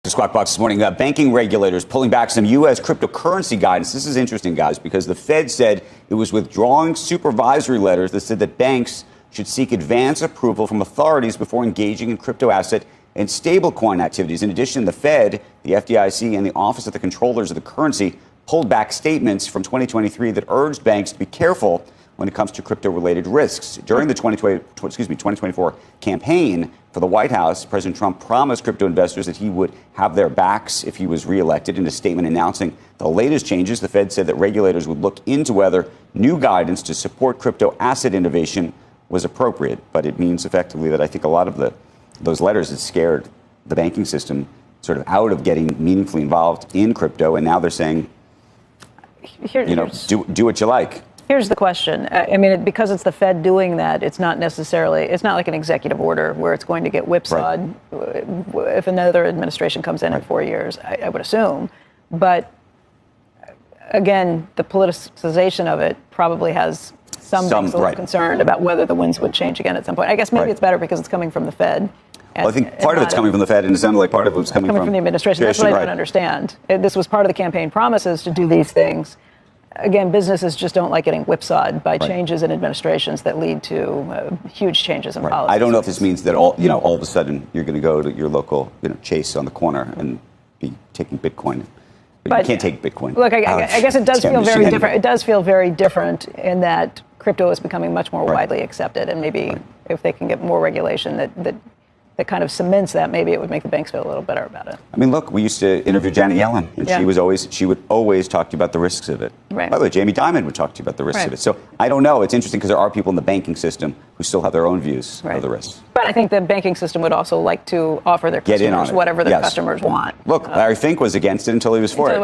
To Squawk Box this morning, banking regulators pulling back some U.S. cryptocurrency guidance. This is interesting, guys, because the Fed said it was withdrawing supervisory letters that said that banks should seek advance approval from authorities before engaging in crypto asset and stablecoin activities. In addition, the Fed, the FDIC, and the Office of the Controllers of the Currency pulled back statements from 2023 that urged banks to be careful when it comes to crypto-related risks. During the 2024 campaign for the White House, President Trump promised crypto investors that he would have their backs if he was reelected. In a statement announcing the latest changes, the Fed said that regulators would look into whether new guidance to support crypto asset innovation was appropriate. But it means effectively that I think a lot of those letters had scared the banking system sort of out of getting meaningfully involved in crypto. And now they're saying, do what you like. Here's the question. I mean, because it's the Fed doing that, it's not like an executive order where it's going to get whipsawed if another administration comes in 4 years, I would assume. But again, the politicization of it probably has some a little concerned about whether the winds would change again at some point. I guess maybe it's better because it's coming from the Fed. Well, I think part of it's coming from the Fed, and it sounded like part of it was coming from the administration. That's what I don't understand. This was part of the campaign promises to do these things. Again, businesses just don't like getting whipsawed by changes in administrations that lead to huge changes in policy. I don't know if this means that all of a sudden you're going to go to your local Chase on the corner and be taking Bitcoin. But you can't take Bitcoin. Look, I guess it does feel very different. It does feel very different in that crypto is becoming much more widely accepted, and maybe if they can get more regulation that kind of cements that, maybe it would make the banks feel a little better about it. I mean, look, we used to interview Janet Yellen, and she would always talk to you about the risks of it. By the way, Jamie Dimon would talk to you about the risks of it. So I don't know. It's interesting because there are people in the banking system who still have their own views of the risks. But I think the banking system would also like to offer their customers whatever their customers want. Look, Larry Fink was against it until he was for it.